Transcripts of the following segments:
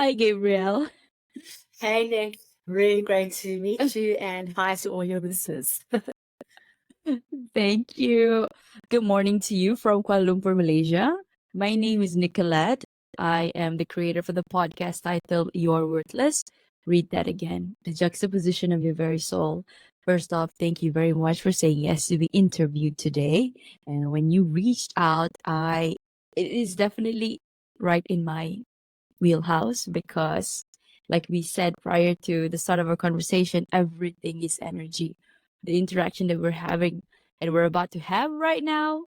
Hi, Gabrielle. Hey Nick, really great to meet you and hi to all your listeners. Thank you. Good morning to you from Kuala Lumpur, Malaysia. My name is Nicolette. I am the creator for the podcast titled You're Worthless. Read that again. The juxtaposition of your very soul. First off, thank you very much for saying yes to be interviewed today. And when you reached out, it is definitely right in my wheelhouse because, like we said prior to the start of our conversation, everything is energy. The interaction that we're having and we're about to have right now,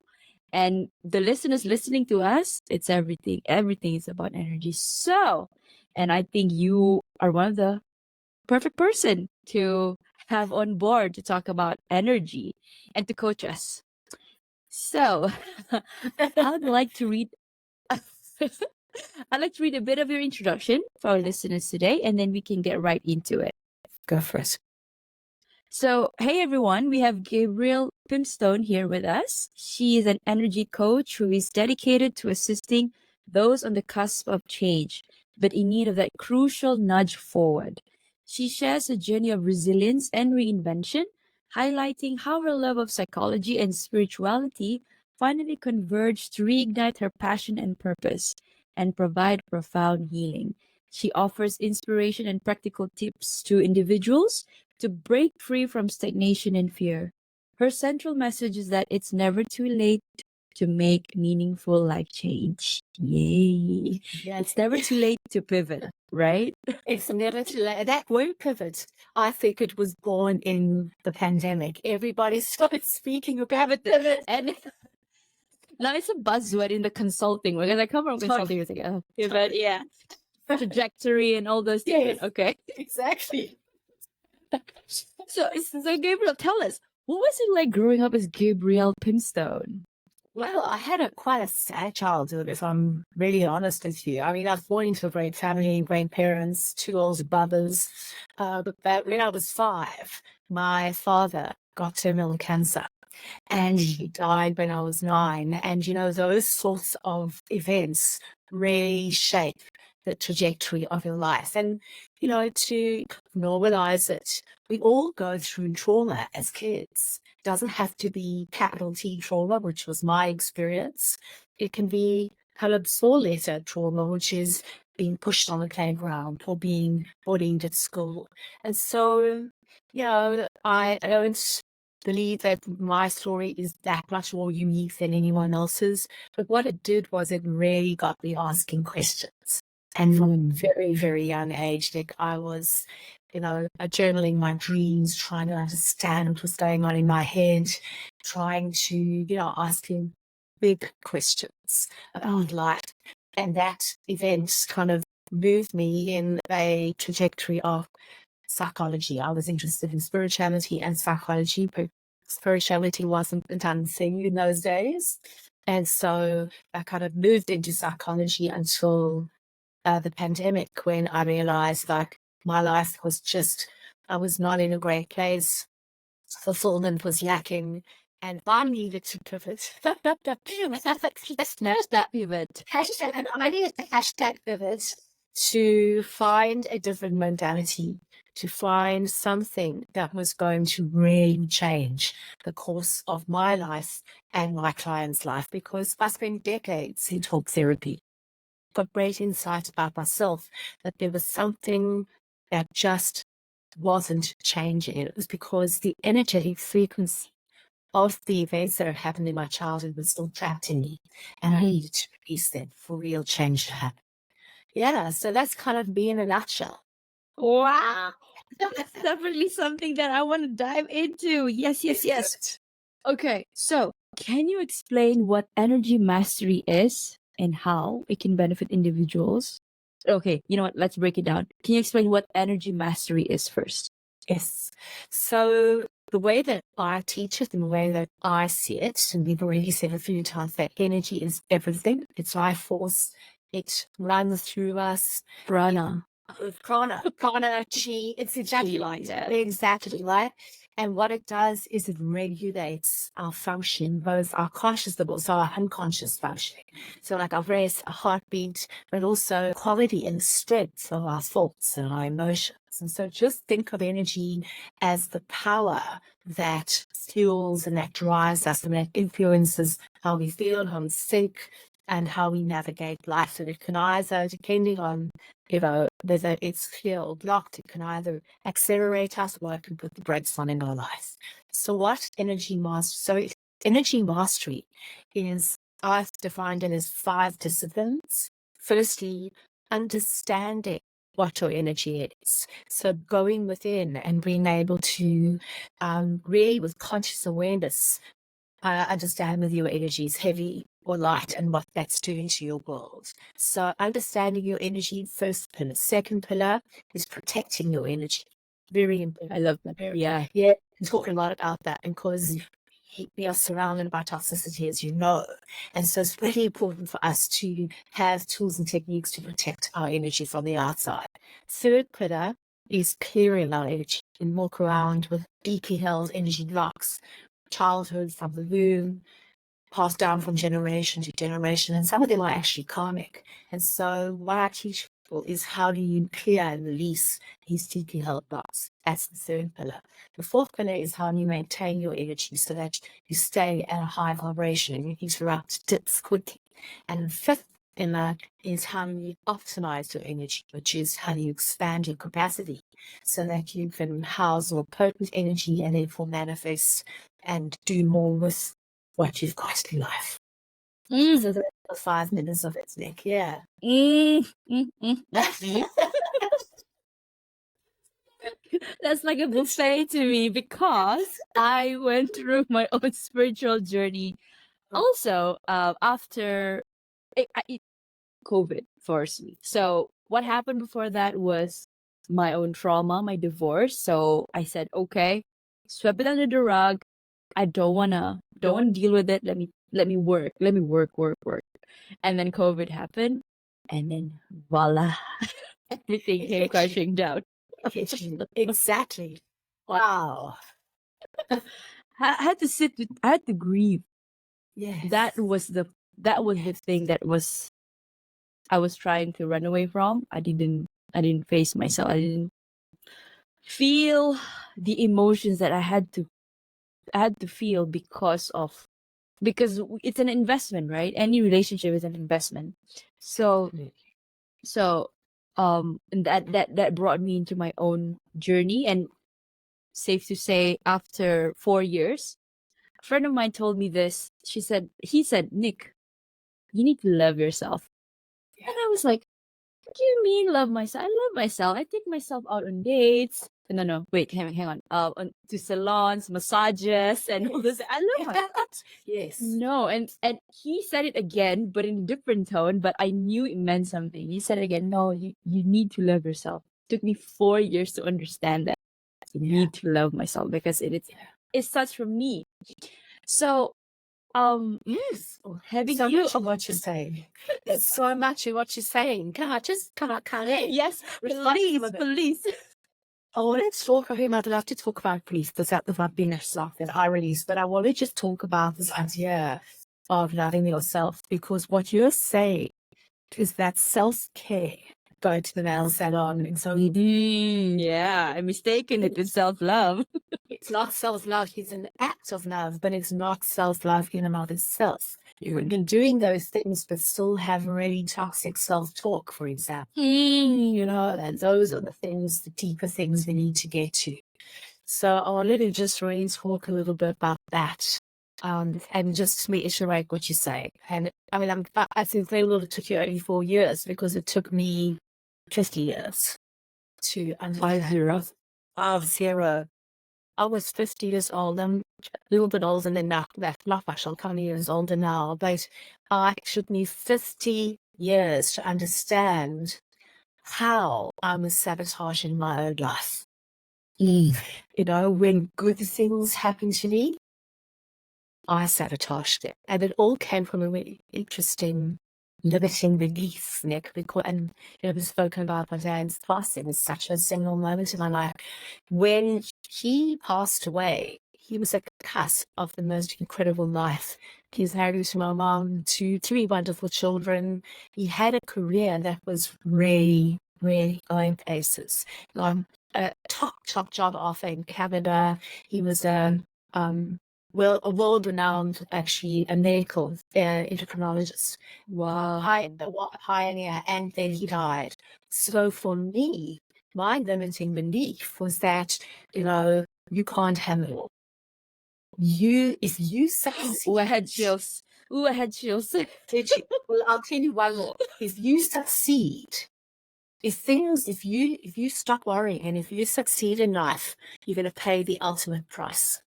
and the listeners listening to us, it's everything. Everything is about energy. So, and I think you are one of the perfect person to have on board to talk about energy and to coach us. So, I'd like to read I'd like to read a bit of your introduction for our listeners today, and then we can get right into it. Go for it. So, hey everyone, we have Gabrielle Pimstone here with us. She is an energy coach who is dedicated to assisting those on the cusp of change, but in need of that crucial nudge forward. She shares a journey of resilience and reinvention, highlighting how her love of psychology and spirituality finally converged to reignite her passion and purpose and provide profound healing. She offers inspiration and practical tips to individuals to break free from stagnation and fear. Her central message is that it's never too late to make meaningful life change. Yay. Yeah, It's never too late to pivot, right? it's never too late. That word pivot, I think it was born in the pandemic. Everybody started speaking about it. Pivot. And now it's a buzzword in the consulting because I come from consulting. It's like, pivot, yeah. Trajectory and all those things. Yes, Okay. exactly. So Gabriel, tell us, what was it like growing up as Gabrielle Pimstone? Well, I had quite a sad childhood, if I'm really honest with you. I mean, I was born into a great family, great parents, two older brothers. But when I was 5, my father got terminal cancer and he died when I was 9. And, those sorts of events really shape the trajectory of your life. And, to normalize it, we all go through trauma as kids. It doesn't have to be capital T trauma, which was my experience. It can be kind of small letter trauma, which is being pushed on the playground or being bullied at school. And so, I don't believe that my story is that much more unique than anyone else's. But what it did was it really got me asking questions. And from a very, very young age, like I was, journaling my dreams, trying to understand what was going on in my head, trying to, asking big questions about life. And that event kind of moved me in a trajectory of psychology. I was interested in spirituality and psychology, but spirituality wasn't a done thing in those days. And so I kind of moved into psychology until the pandemic, when I realized like my life was just, I was not in a great place. Fulfillment was lacking. And I needed to pivot. Let's that pivot. And I needed to hashtag pivot to find a different modality, to find something that was going to really change the course of my life and my client's life, because I spent decades in talk therapy. Got great insight about myself, that there was something that just wasn't changing. It was because the energetic frequency of the events that happened in my childhood was still trapped in me, and I needed to release them for real change to happen. Yeah, so that's kind of me in a nutshell. Wow. That's definitely something that I want to dive into. Yes. Okay, so can you explain what energy mastery is and how it can benefit individuals? Okay, you know what? Let's break it down. Can you explain what energy mastery is first? Yes. So the way that I teach it and the way that I see it, and we've already said a few times that energy is everything. It's life force. It runs through us. Prana. Prana, chi. It's exactly like that. Exactly right. And what it does is it regulates our function, both our conscious but also our unconscious functioning. So like our breath, our heartbeat, but also quality and strength of our thoughts and our emotions. And so just think of energy as the power that fuels and that drives us and that influences how we feel, how we think, and how we navigate life. And it can either, depending on, whether it's clear or blocked, it can either accelerate us or it can put the brakes on in our life. So what energy mastery? So energy mastery is, I've defined it as 5 disciplines. Firstly, understanding what your energy is. So going within and being able to really, with conscious awareness, understand whether your energy is heavy or light and what that's doing to your world. So understanding your energy, first pillar. Second pillar is protecting your energy. Very important. I love that. Yeah. Yeah, I'm talking a lot about that because we are surrounded by toxicity, as you know. And so it's really important for us to have tools and techniques to protect our energy from the outside. Third pillar is clearing our energy and walk around with deeply held energy blocks, childhood, from the womb, passed down from generation to generation, and some of them are actually karmic. And so what I teach people is how do you clear and release these deeply held blocks. That's the third pillar. The fourth pillar is how you maintain your energy so that you stay at a high vibration and you interrupt dips quickly. And the fifth pillar is how you optimize your energy, which is how you expand your capacity so that you can house more potent energy and therefore manifest and do more with what you've got in life. Mm. So that's the 5 minutes of it, Nick. Yeah. That's like a buffet to me because I went through my own spiritual journey. Also, after COVID forced me. So what happened before that was my own trauma, my divorce. So I said, okay, sweep it under the rug. I don't wanna deal with it. Let me work. Let me work. And then COVID happened, and then voila, everything came crashing down. Exactly. Wow. I had to I had to grieve. Yes. That was the thing that was I was trying to run away from. I didn't face myself. I didn't feel the emotions that I had to feel because it's an investment, right? Any relationship is an investment. So so and that brought me into my own journey. And safe to say, after 4 years, a friend of mine told me this. He said, Nick, you need to love yourself. And I was like, what do you mean love myself? I love myself. I take myself out on dates. No, wait, hang on. To salons, massages, and all this. I love myself. Yes. No, and he said it again, but in a different tone. But I knew it meant something. He said it again. No, you need to love yourself. It took me 4 years to understand that. I need to love myself because it starts from me. So Yes. having So you much of what you're saying. There's so much of what you're saying. Can I just come in? yes, please. Oh, let's talk. I'd love to talk about grief because that was been a stuff that I released, but I want to just talk about this idea of loving yourself, because what you're saying is that self-care, go to the nail salon, and so Yeah, I'm mistaken it with self-love. it's not self-love. It's an act of love, but it's not self-love in and of itself. You can doing those things, but still have really toxic self-talk, for example. And those are the things, the deeper things we need to get to. So I wanted to just really talk a little bit about that. And just reiterate what you say. And I mean, I think it took you only 4 years, because it took me 50 years to unwind zero. I was 50 years old. I'm a little bit older than that. Not much. I'm kind of years older now. But it took me 50 years to understand how I was sabotaging my own life. When good things happen to me, I sabotaged it. And it all came from a really interesting limiting beliefs, Nick, because, and it was spoken about by Dan's class. It was such a seminal moment in my life. When he passed away, he was at the cusp of the most incredible life. He's married to my mom, to three wonderful children. He had a career that was really, really going places. A top job offer in Canada. He was a world-renowned, actually, a medical endocrinologist. Wow. Pioneer, and then he died. So for me, my limiting belief was that, you can't have it all. If you succeed, Ooh, I had chills. Ooh, I had chills. did you? Well, I'll tell you one more. If you succeed, if you stop worrying and if you succeed in life, you're going to pay the ultimate price.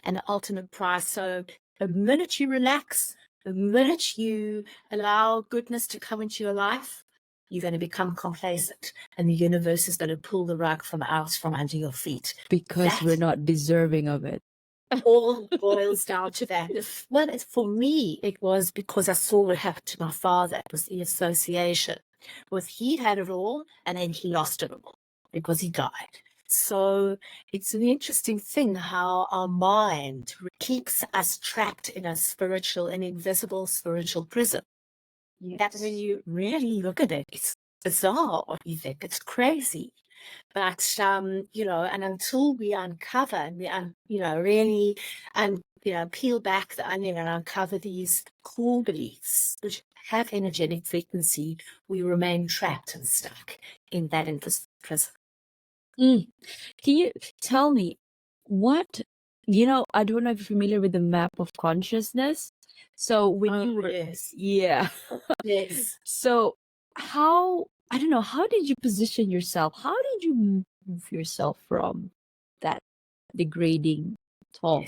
And the ultimate price. So the minute you relax, the minute you allow goodness to come into your life, you're going to become complacent, and the universe is going to pull the rug from under your feet. Because we're not deserving of it. All boils down to that. Well, for me, it was because I saw what happened to my father. It was the association. He had it all, and then he lost it all because he died. So it's an interesting thing how our mind keeps us trapped in a invisible spiritual prison. That when you really look at it, it's bizarre what you think. It's crazy. But, and until we uncover and really, and, peel back the onion and uncover these core beliefs, which have energetic frequency, we remain trapped and stuck in that prison. Can you tell me what, I don't know if you're familiar with the map of consciousness. So when you were, Yes. yeah. Yes. So how did you position yourself? How did you move yourself from that degrading talk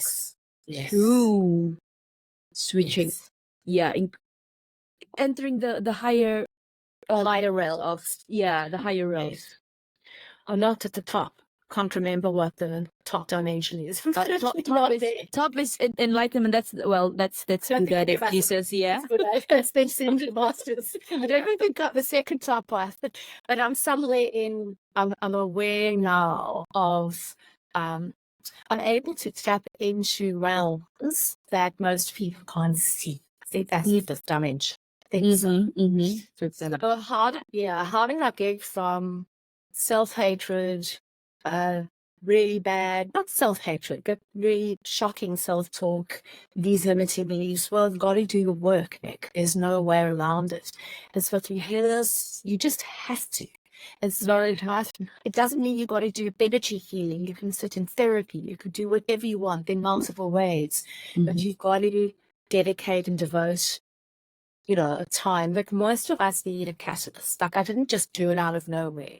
Yes. to switching, Yes. entering the higher Higher realm of the higher realms? Yes. I'm not at the top. Can't remember what the top dimension is. Top is enlightenment. That's good. If he says, yeah. That's been simply masters. I don't even got the second top path, but I'm somewhere in. I'm aware now of. I'm able to tap into realms that most people can't see. I think that's the fifth dimension. So how did I get from self-hatred, really bad, not self-hatred, but really shocking self-talk, these limiting beliefs? Well, you've got to do your work, Nick. There's no way around it. It's what you hear this, you just have to. It's very hard. It doesn't mean you got to do energy healing. You can sit in therapy. You could do whatever you want in multiple ways. But you've got to dedicate and devote time. Like most of us need a catalyst. Like I didn't just do it out of nowhere.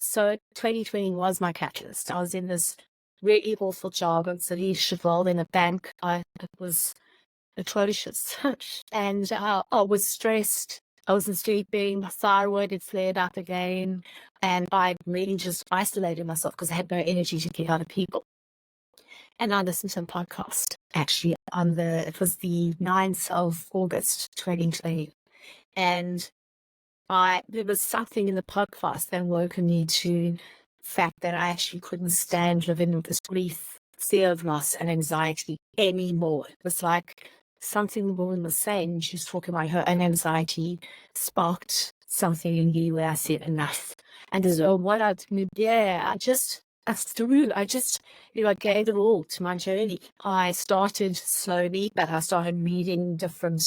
So 2020 was my catalyst. I was in this really awful job at City Cheval in a bank. It was atrocious. And I was stressed. I wasn't sleeping. My thyroid had flared up again. And I really just isolated myself because I had no energy to get out of people. And I listened to a podcast, actually, it was the 9th of August, 2020. And there was something in the podcast that woke me to the fact that I actually couldn't stand living with this grief, fear of loss, and anxiety anymore. It was like something the woman was saying. She was talking about her own anxiety, sparked something in me where I said enough. And so what I gave it all to my journey. I started slowly, but I started meeting from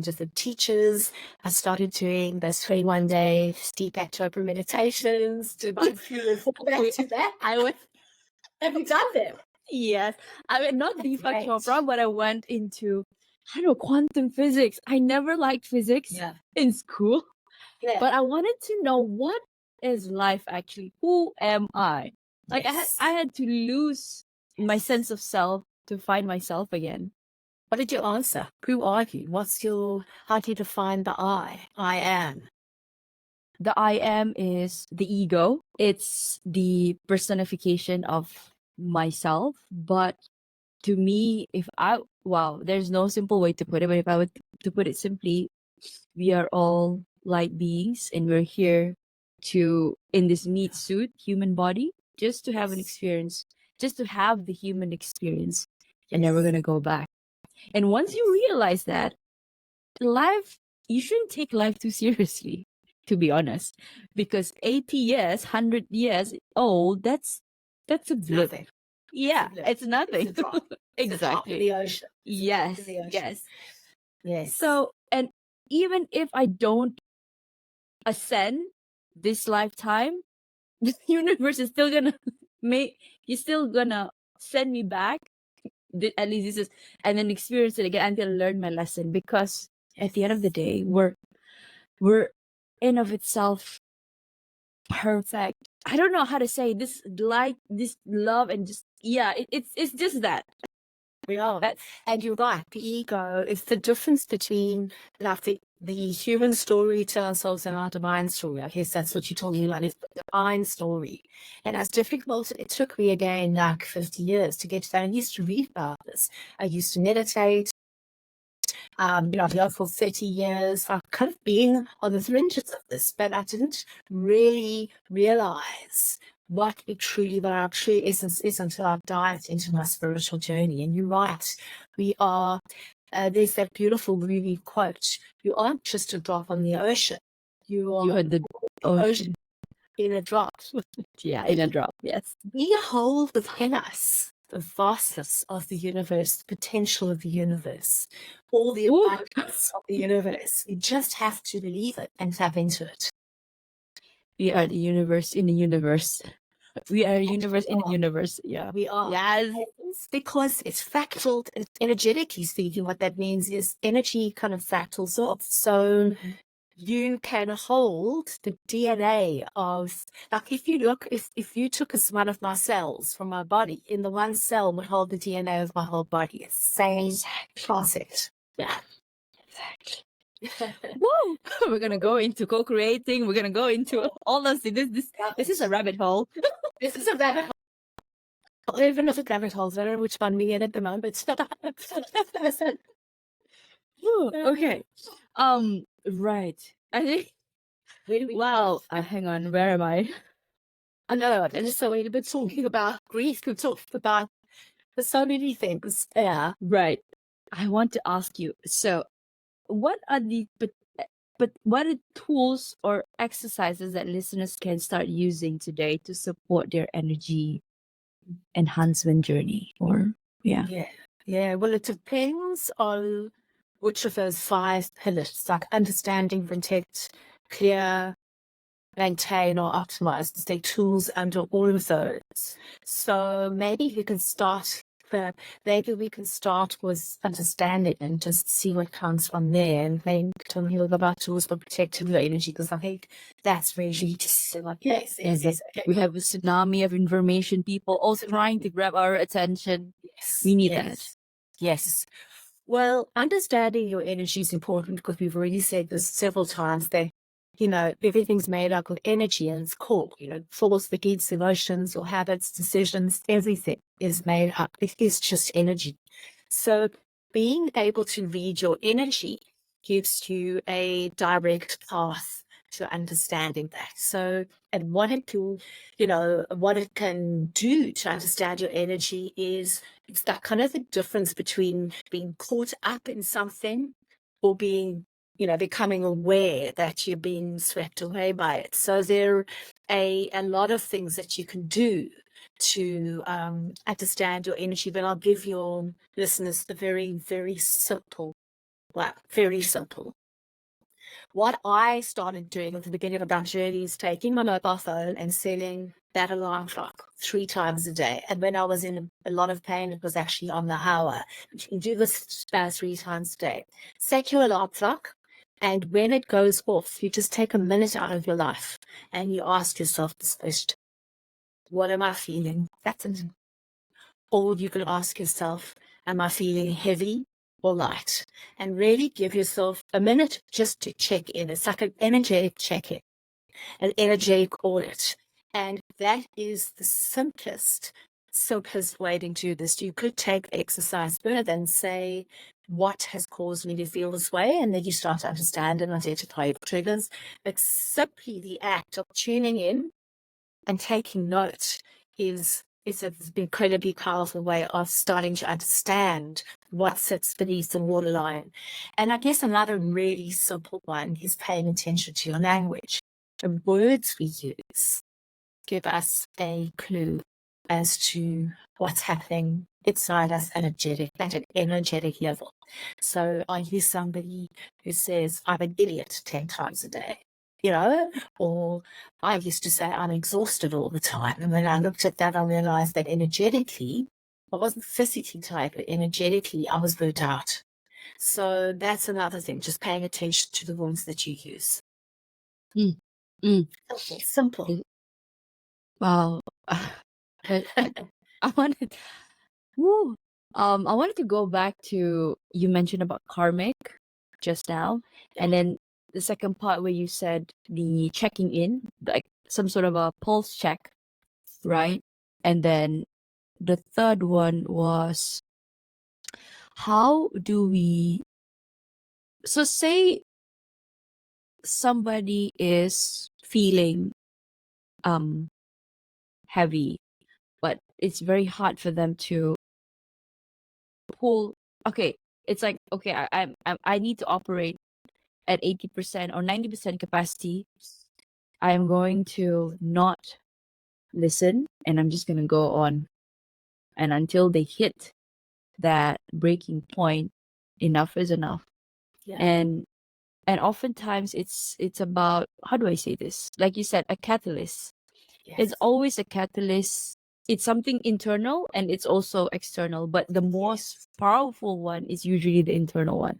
different teachers. I started doing those 21-day deep October meditations to back to that. Have you done them? Yes. I mean, not deep October, but I went into, quantum physics. I never liked physics in school, but I wanted to know, what is life actually? Who am I? Like I had to lose my sense of self to find myself again. What did you answer? Who are you? How do you define the I am? The I am is the ego. It's the personification of myself. But to me, there's no simple way to put it, but if I would to put it simply, We are all light beings, and we're here to, in this meat suit, human body, just to have an experience, just to have the human experience, and then we're gonna go back. And once you realize that, life, you shouldn't take life too seriously, to be honest, because 80 years, 100 years old, that's a blip. Nothing. Yeah, It's a blip. it's nothing. It's a drop. It's a drop in Exactly. the ocean. It's a drop Yes, in the ocean. yes. Yes. So, and even if I don't ascend this lifetime, the universe is still gonna make, you're still gonna send me back. At least this is, and then experience it again until I learn my lesson. Because at the end of the day, we're in of itself perfect. I don't know how to say this, light, this love, and just, yeah, it's just that. We are. That's And you're right. The ego is the difference between like the human story to ourselves and our divine story. I guess that's what you're talking about, is the divine story. And as difficult, it took me again like 50 years to get to that. I used to read about this. I used to meditate. I've been for 30 years. I've kind of been on the fringes of this, but I didn't really realize what our true essence is until I've dived into my spiritual journey. And you're right. We are, there's that beautiful movie quote, you aren't just a drop on the ocean. You are you're the the ocean. ocean in a drop. Yeah, in a drop. Yes. We hold within us the vastness of the universe, the potential of the universe, all the Ooh. abundance of the universe. We just have to believe it and tap into it. We are the universe in the universe. We are a universe in a are. universe. Yeah. We are. Yes. It's because it's fractal, energetically speaking. What that means is energy kind of fractals off. So you can hold the DNA of, like, if you look, if you took one of my cells from my body, in the one cell would hold the DNA of my whole body. It's the same concept. Yeah. Exactly. Woo! We're gonna go into co-creating. We're gonna go into all of this is a rabbit hole. This is a rabbit hole. Even if it's rabbit holes, I don't know which one we in at the moment. Woo, okay. Right. I think. Wow. Hang on. Where am I? I know. And so we've been talking about grief. We've talked about so many things. Yeah. Right. I want to ask you. So, what are the but what are tools or exercises that listeners can start using today to support their energy enhancement journey? Or yeah. Yeah. Well, it depends on which of those 5 pillars, like understanding, protect, clear, maintain, or optimize. There's the tools under all of those. So maybe we can start with understanding and just see what comes from there, and then tell me about tools for protecting your energy, because I think that's really just like, yes. Okay. We have a tsunami of information, people all trying to grab our attention. We need that. Yes. Well, understanding your energy is important, because we've already said this several times that, everything's made up of energy, and it's core, thoughts, begins, emotions, or habits, decisions, everything is made up. It is just energy. So being able to read your energy gives you a direct path to understanding that. So, and what it can do to understand your energy is, it's that kind of the difference between being caught up in something or becoming aware that you're being swept away by it. So there are a lot of things that you can do to understand your energy, but I'll give your listeners the very, very simple. What I started doing at the beginning of our journey is taking my mobile phone and setting that alarm clock 3 times a day. And when I was in a lot of pain, it was actually on the hour. You can do this 3 times a day. Set your alarm clock, and when it goes off, you just take a minute out of your life and you ask yourself this question: what am I feeling? That's it. Or you can ask yourself, am I feeling heavy or light? And really give yourself a minute just to check in. It's like an energetic check-in, an energetic audit. And that is the simplest so persuading to this. You could take the exercise further and say, what has caused me to feel this way? And then you start to understand and identify your triggers. But simply the act of tuning in and taking note is an incredibly powerful way of starting to understand what sits beneath the waterline. And I guess another really simple one is paying attention to your language. The words we use give us a clue as to what's happening inside us at an energetic level. So I hear somebody who says, I'm an idiot 10 times a day, or I used to say I'm exhausted all the time. And when I looked at that, I realized that energetically, I wasn't physically tired, but energetically I was burnt out. So that's another thing, just paying attention to the words that you use. Mm, mm. Simple. Wow. But I wanted, woo, I wanted to go back to you mentioned about karmic just now, and then the second part where you said the checking in, like some sort of a pulse check, right? And then the third one was how do we? So say somebody is feeling heavy, but it's very hard for them to pull. Okay, it's like okay, I need to operate at 80% or 90% capacity. I am going to not listen, and I'm just gonna go on, and until they hit that breaking point, enough is enough. Yeah. And oftentimes it's about, how do I say this? Like you said, a catalyst. Yes. It's always a catalyst. It's something internal and it's also external, but the most powerful one is usually the internal one.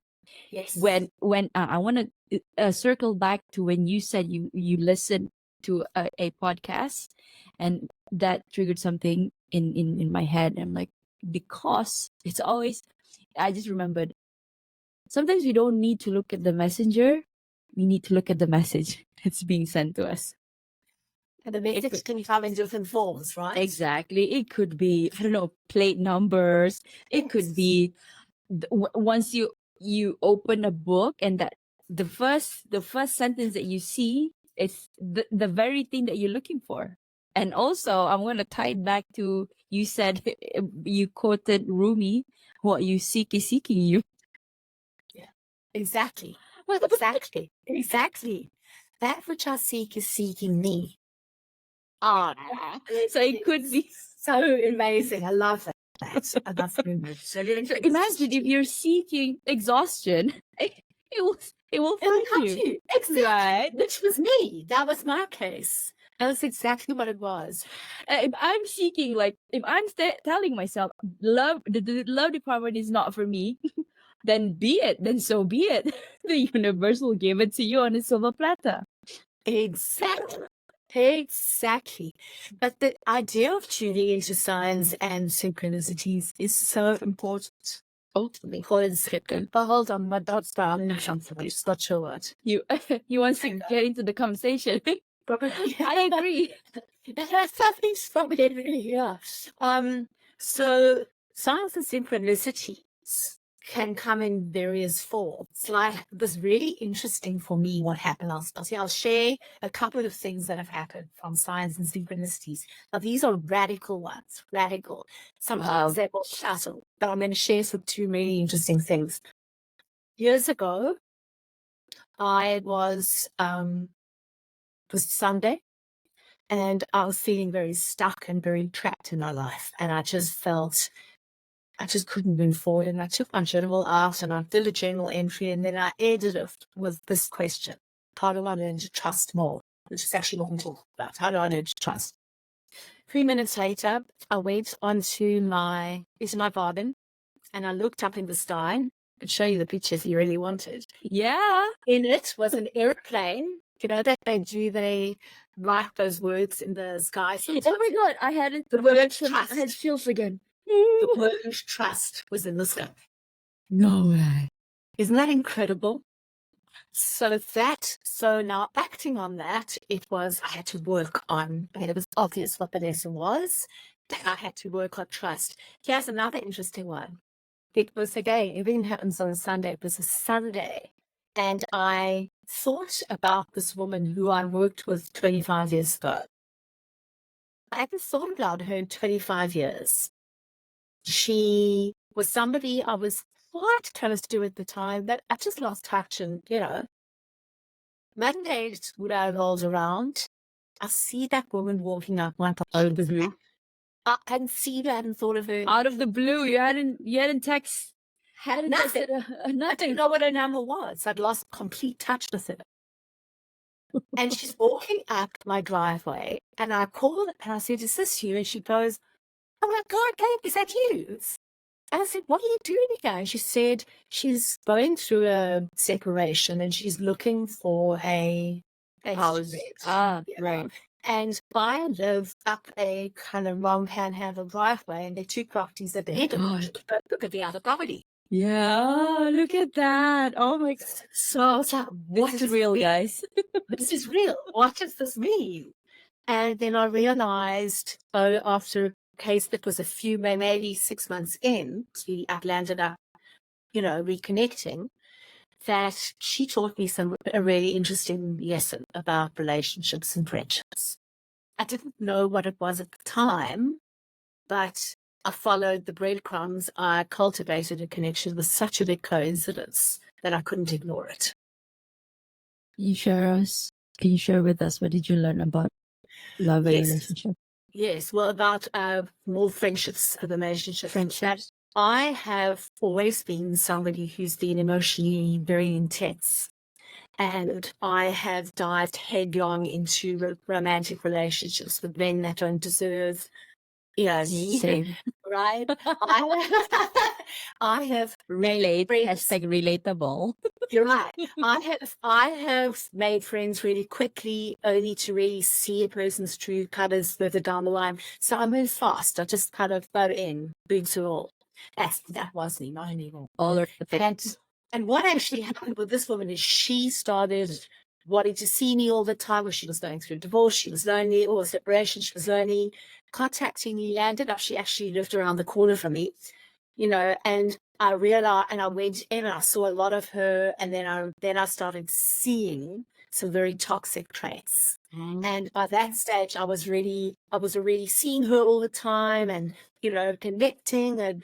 Yes. When I want to circle back to when you said you listened to a podcast, and that triggered something in my head. I'm like, because it's always, I just remembered, sometimes we don't need to look at the messenger, we need to look at the message that's being sent to us. And the message can come in different forms, right? Exactly. It could be, I don't know, plate numbers. It could be once you open a book, and that the first sentence that you see is the very thing that you're looking for. And also, I'm going to tie it back to, you said, you quoted Rumi, what you seek is seeking you. Yeah, exactly. Exactly. That which I seek is seeking me. So it could be so amazing. I love that. I love that. So imagine if you're seeking exhaustion, it will find you. Exactly. Right? Which was me. That was my case. That's exactly what it was. If I'm seeking, like, if I'm telling myself love, the love department is not for me, then be it. Then so be it. The universe will give it to you on a silver platter. Exactly. Exactly. But the idea of tuning into signs and synchronicities is so important. Ultimately, but hold on, my dog's down. I'm just not sure what. You want to get into the conversation. Probably. I agree. Something's probably really here. So signs and synchronicities can come in various forms. Like, it was really interesting for me what happened last night. I'll share a couple of things that have happened from signs and synchronicities. Now, these are radical ones, radical. Sometimes they're more subtle, but I'm going to share some two really interesting things. Years ago, it was Sunday, and I was feeling very stuck and very trapped in my life. And I just couldn't move forward. And I took my journal out and I did a journal entry, and then I ended it with this question: how do I learn to trust more? Which is actually what I'm talking about. How do I learn to trust? 3 minutes later, I went onto my garden and I looked up in the sky. I could show you the pictures you really wanted. Yeah. In it was an airplane. You know that they write those words in the sky. Oh my God, I had it. The word trust. I had chills again. The word trust was in the sky. No way. Isn't that incredible? So now acting on that, I had to work on, it was obvious what the lesson was. that I had to work on trust. Here's another interesting one. It was, again, everything happens on a Sunday. It was a Sunday. And I thought about this woman who I worked with 25 years ago. I haven't thought about her in 25 years. She was somebody I was quite close to at the time that I just lost touch. And, Mondays would I rolls around. I see that woman walking up my Out of the blue. I hadn't seen her, I hadn't thought of her. Out of the blue, you hadn't texted Nothing. I nothing. didn't know what her number was. I'd lost complete touch with her. And she's walking up my driveway, and I called and I said, "Is this you?" And she goes, "Oh my God, Gabe, is that you?" And I said, "What are you doing here?" And she said she's going through a separation and she's looking for a House. rent. Right. And I live up a kind of long panhandle driveway, and there are two properties at the head of it. But look at the other property. Yeah, look at that. Oh my God. So I was like, This is real, guys. this is real. What does this mean? And then I realized, after a case that was a few, maybe 6 months in, we landed up, reconnecting, that she taught me a really interesting lesson about relationships and friendships. I didn't know what it was at the time, but I followed the breadcrumbs. I cultivated a connection with such a big coincidence that I couldn't ignore it. Can you share with us, what did you learn about love and relationship? Yes, well, about more friendships, friendships. I have always been somebody who's been emotionally very intense. And I have dived headlong into romantic relationships with men that don't deserve, me. Same. Right? I have Hashtag relatable. You're right. I have made friends really quickly, only to really see a person's true colours further down the line. So I move fast. I just kind of go in, boots are all. That was me, not anymore. All or the And what actually happened with this woman is she started wanting to see me all the time. When she was going through divorce, she was lonely, or separation, she was lonely. Contacting me, landed up. She actually lived around the corner from me, and I realized, and I went in and I saw a lot of her, and then I started seeing some very toxic traits. And by that stage, I was already seeing her all the time, and connecting, and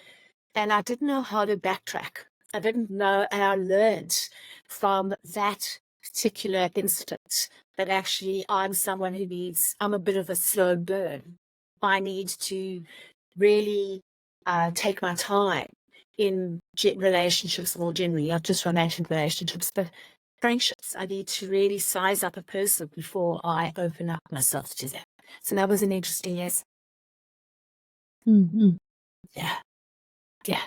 I didn't know how to backtrack. I didn't know, and I learned from that particular incident that actually I'm a bit of a slow burn. I need to really take my time in relationships more generally, not just romantic relationships, but friendships. I need to really size up a person before I open up myself to them. So that was an interesting lesson. Mm-hmm. Yeah. Yeah.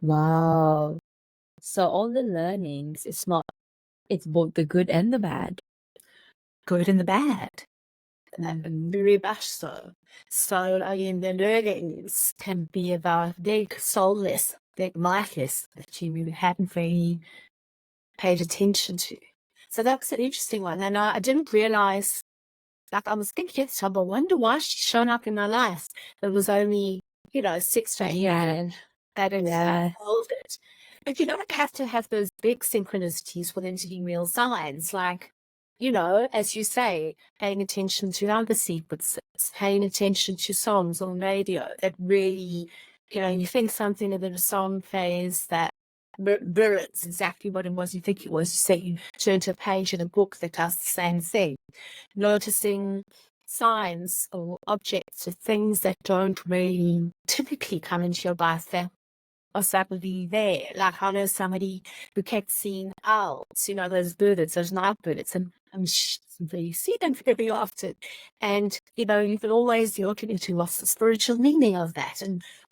Wow. So all the learnings, it's both the good and the bad. Good and the bad. Very much so. So, the learnings can be about big soulless, big mindless that you really hadn't really paid attention to. So that was an interesting one. And I didn't realize, I was thinking, I wonder why she's shown up in my life. It was only, 6 to 8 years that it held it. But you don't have to have those big synchronicities for them to be real signs. Like, as you say, paying attention to other sequences, paying attention to songs on radio that really, you think something in the song phase that mirrors exactly what it was you think it was. You say you turn to a page in a book that does the same thing. Noticing signs or objects or things that don't really typically come into your life that are suddenly there. Like I know somebody who kept seeing owls, those birds, those night birds, and you see them very often. And, you can always look into what's the spiritual meaning of that.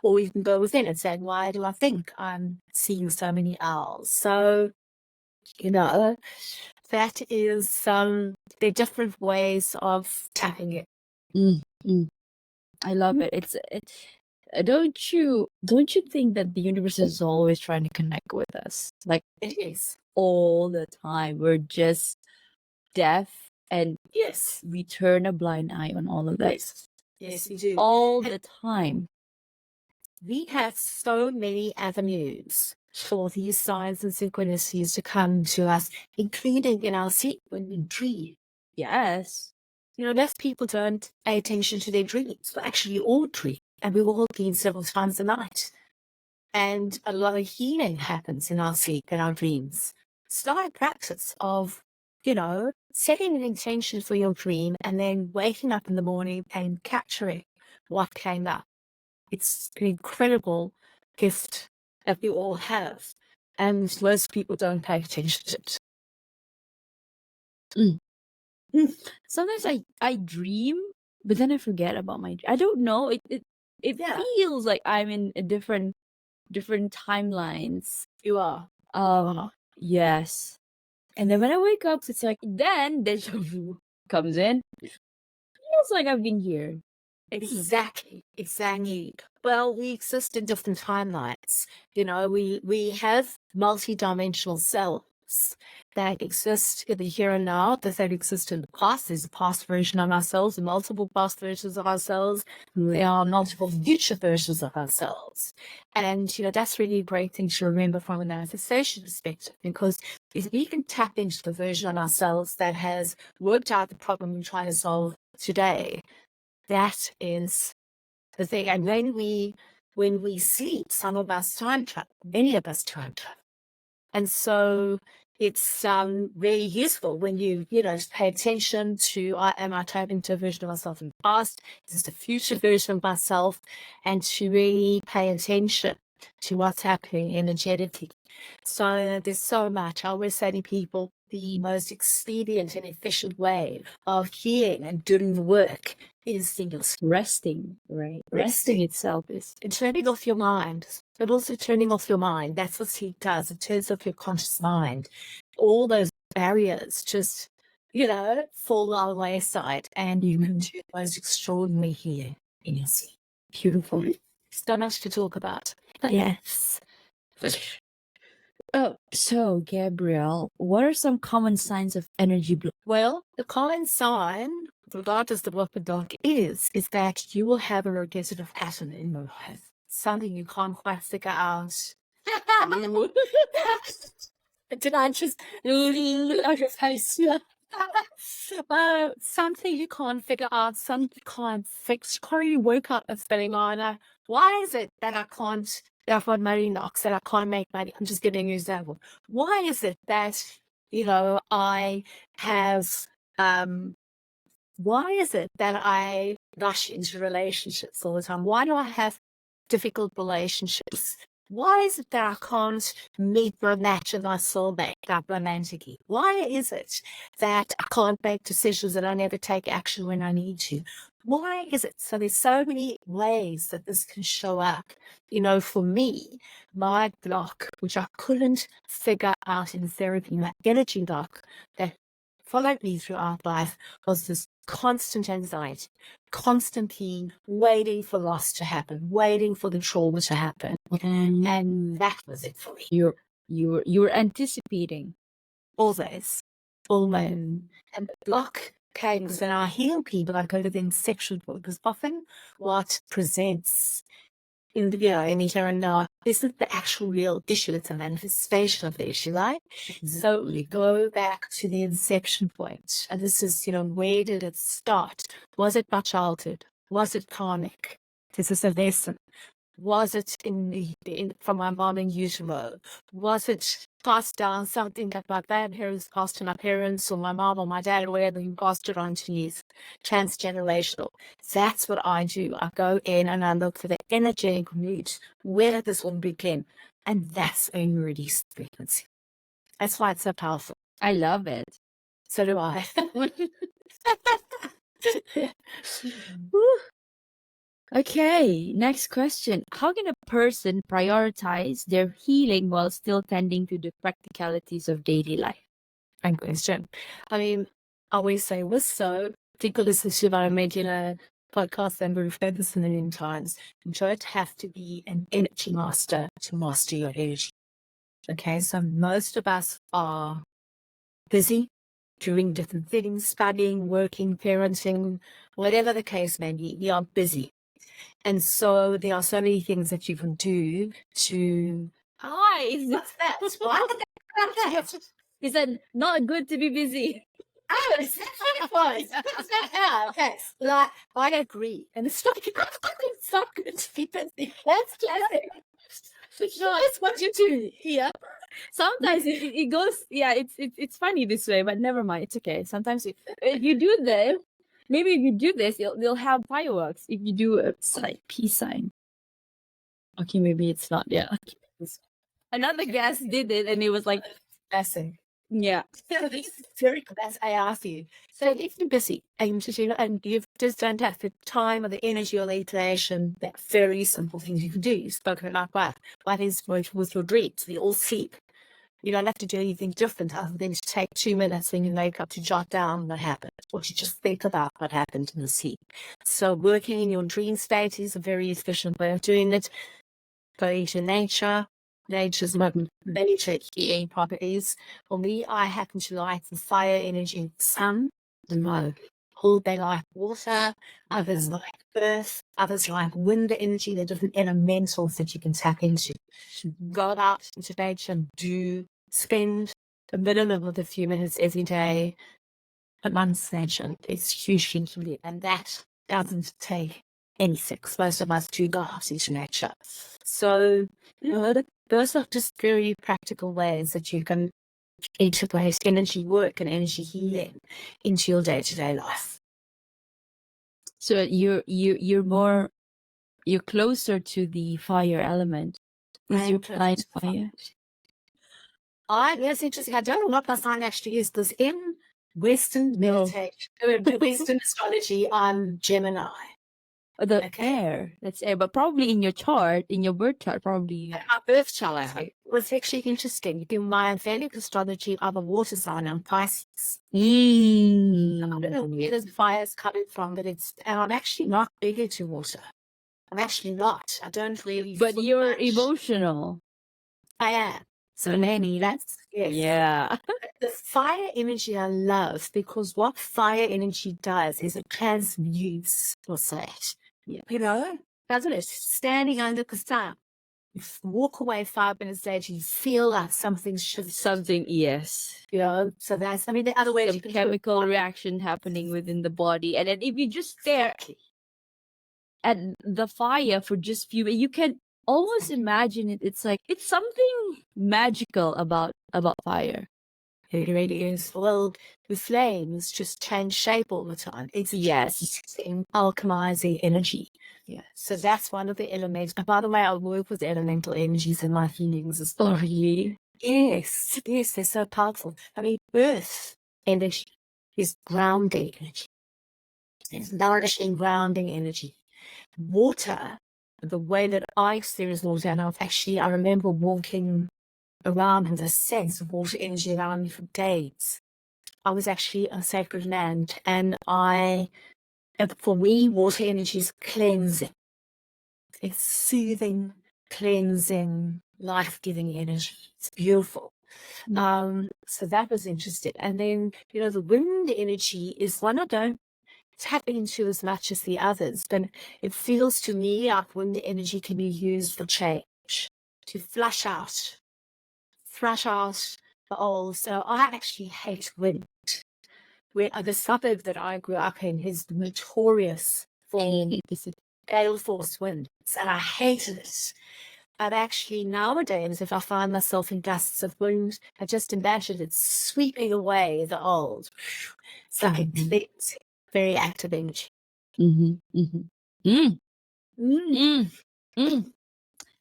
Or you can go within and say, why do I think I'm seeing so many owls? So, that is, there are different ways of tapping it. I love it. Don't you think that the universe is always trying to connect with us? Like It is. all the time. We're just deaf, and Yes. we turn a blind eye on all of that. Yes. Yes, we do. all the time. We have so many avenues for these signs and synchronicities to come to us, including in our sleep when we dream. Yes. Most people don't pay attention to their dreams, but actually all dream, and we all dream several times a night. And a lot of healing happens in our sleep and our dreams. Start a practice of, setting an intention for your dream and then waking up in the morning and capturing what came up. It's an incredible gift that we all have, and most people don't pay attention to it. Sometimes I dream, but then I forget about my. I don't know. It Yeah. feels like I'm in a different timelines. You are. Yes. And then when I wake up, it's like then deja vu comes in. Feels like I've been here. Exactly. Well, we exist in different timelines. We have multi-dimensional selves that exist in the here and now, that exist in the past. There's a past version of ourselves, multiple past versions of ourselves. There are multiple future versions of ourselves. And, that's really a great thing to remember from a manifestation perspective, because if we can tap into the version of ourselves that has worked out the problem we're trying to solve today, that is the thing. And when we sleep, some of us time travel, many of us time travel. And so it's very useful when you just pay attention to, am I tapping into a version of myself in the past? Is this the future version of myself? And to really pay attention to what's happening energetically. So there's so much. I always say to people, the most expedient and efficient way of healing and doing the work is single Resting, right? Resting itself is turning off your mind, but also turning off your mind. That's what sleep does. It turns off your conscious mind. All those barriers just, fall on the wayside, and you can do the most extraordinary healing in your sleep. Beautiful. So much to talk about. Yes. Oh, so Gabrielle, what are some common signs of energy block? Well, the common sign, regardless of what the block is that you will have a repetitive pattern in your life. Something you can't quite figure out. Did I just out your face? Something you can't figure out, something you can't fix. You woke up and feeling, why is it that I can't, that I've got money knocks, that I can't make money? I'm just giving you an example. Why is it that, I have, why is it that I rush into relationships all the time? Why do I have difficult relationships? Why is it that I can't meet my match and my soulmate up romantically? Why is it that I can't make decisions and I never take action when I need to? Why is it? So there's so many ways that this can show up. For me, my block, which I couldn't figure out in therapy, my energy block that followed me throughout life, was this constant anxiety, constantly waiting for loss to happen, waiting for the trauma to happen. And that was it for me. You were anticipating. Always. And the block came because when I heal people, I go to the inception point, because often what presents in the here and now isn't the actual real issue. It's a manifestation of the issue, right? So we go back to the inception point. And this is, where did it start? Was it my childhood? Was it karmic? This is a lesson. Was it from my mom in utero? Was it passed down, something that my grandparents passed to my parents, or my mom or my dad, or whatever, who passed it on to me? Transgenerational. That's what I do. I go in and I look for the energetic root, where this one begin, and that's when you release the frequency. That's why it's so powerful. I love it. So do I. Okay, next question. How can a person prioritize their healing while still tending to the practicalities of daily life? Great question. I always say, particularly since you've made podcast, and we've heard this a million times, you don't have to be an energy master to master your energy. Okay, so most of us are busy, doing different things, studying, working, parenting, whatever the case may be, we are busy. And so there are so many things that you can do to... Hi, what's that? Why did that? He said, not good to be busy. Oh, it's not what it was. Okay. Like, I agree. And it's not good to be busy. That's classic. That's what you do here. Sometimes it goes, yeah, it's funny this way, but never mind. It's okay. Sometimes if you do this, maybe if you do this, you'll have fireworks. If you do a peace sign. Okay, maybe it's not. Yeah. Another guest did it, and it was like, Blessing. yeah. This is very good. As I ask you. So if you're busy and you just don't have the time or the energy or the inclination, that very simple things you can do. You've spoken about what is with your dreams. We all sleep. You don't have to do anything different other than to take 2 minutes when you wake up to jot down what happened, or to just think about what happened in the sleep. So working in your dream state is a very efficient way of doing it. Going to nature. Nature's many healing properties. For me, I happen to like the fire energy of the sun, the moon. Whole they like water, others like earth, others like wind energy. They're different elementals that you can tap into. Go out into nature and spend a minimum of a few minutes every day amongst nature. It's hugely healing, and that doesn't take anything. Most of us do go out into nature. So, those are just very practical ways that you can integrate energy work and energy healing into your day-to-day life. So you're closer to the fire element. You're light fire. That's interesting. I don't know what my sign actually is. Because in Western meditation, Western astrology, I'm Gemini. The air, that's air, but probably in your chart, in your birth chart, probably. My birth chart was actually interesting. In my Vedic astrology, I'm a water sign. I'm Pisces. I don't know where the fire's coming from, but I'm actually not big into water. I'm actually not. I don't really. But you're emotional. I am. So maybe that's Yeah. The fire energy I love, because what fire energy does is it transmutes your state. Yeah. Doesn't it? Standing under the sun, you walk away 5 minutes later, you feel like something's shifted. Something, yes. So that's, the other way. Some chemical reaction happening within the body. And then if you just stare at the fire for just few minutes, you can almost imagine it. It's like, it's something magical about fire. It really is. Well, the flames just change shape all the time. It's alchemizing energy. Yeah. So that's one of the elements. By the way, I work with elemental energies in my healings as well. Oh, really? Yes, they're so powerful. Earth energy is grounding energy. It's nourishing, grounding energy. Water, the way that I experience water, and I remember walking around in the sense of water energy around me for days. I was actually a sacred land, and for me, water energy is cleansing. It's soothing, cleansing, life-giving energy. It's beautiful. So that was interesting. And then, the wind energy is one I don't tap into as much as the others, but it feels to me like wind energy can be used for change, to flush out the old. So I actually hate wind. The suburb that I grew up in is notorious for gale force winds, and I hated it. But actually nowadays, if I find myself in gusts of wind, I just imagine it sweeping away the old. So it's very active energy.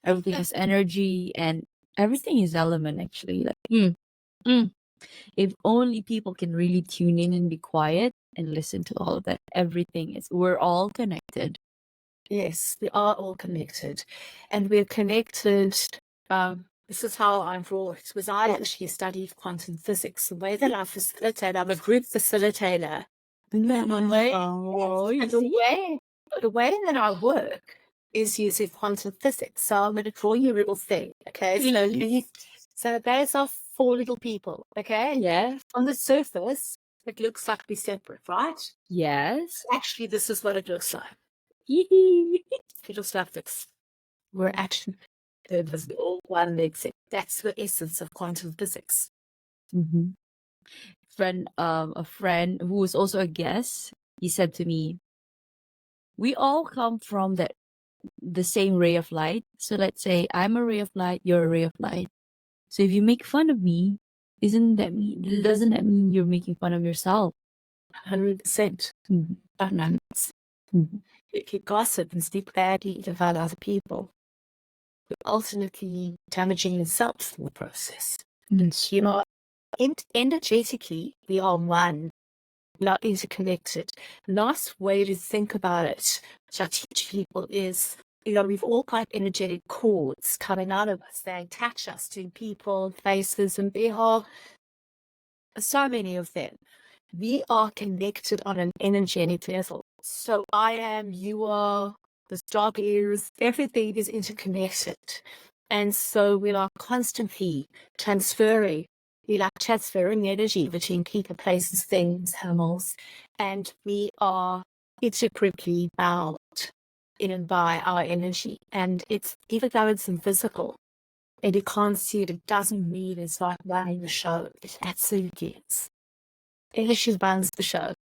Everything has energy, and everything is element, actually. If only people can really tune in and be quiet and listen to all of that. We're all connected. Yes, we are all connected, and we're connected. This is how I'm brought. Was I actually studied quantum physics? The way that I facilitate, I'm a group facilitator. And the way that I work is using quantum physics. So I'm going to draw you a little thing, okay? So there's our 4 little people, okay? Yeah. On the surface, it looks like we're separate, right? Yes. Actually, this is what it looks like. Hee-hee. It looks like this. We're actually all one big thing. That's the essence of quantum physics. Mhm. A friend who was also a guest, he said to me, we all come from the same ray of light. So let's say I'm a ray of light, you're a ray of light. So if you make fun of me, doesn't that mean you're making fun of yourself? 100%. Mhm. Abundance. Mhm. If you gossip and speak badly about other people, you're ultimately damaging yourself in the process. Yes. You know, energetically, we are one. Not interconnected. Nice way to think about it, which I teach people, is we've all got energetic cords coming out of us. They attach us to people, places, and there are so many of them. We are connected on an energetic level. So I am, you are, the dog is, everything is interconnected. And so we are constantly transferring energy between people, places, things, animals, and we are intricately bound in and by our energy. And it's, even though it's invisible and you can't see it, it doesn't mean it's like running the show. It absolutely is. Energy runs the show.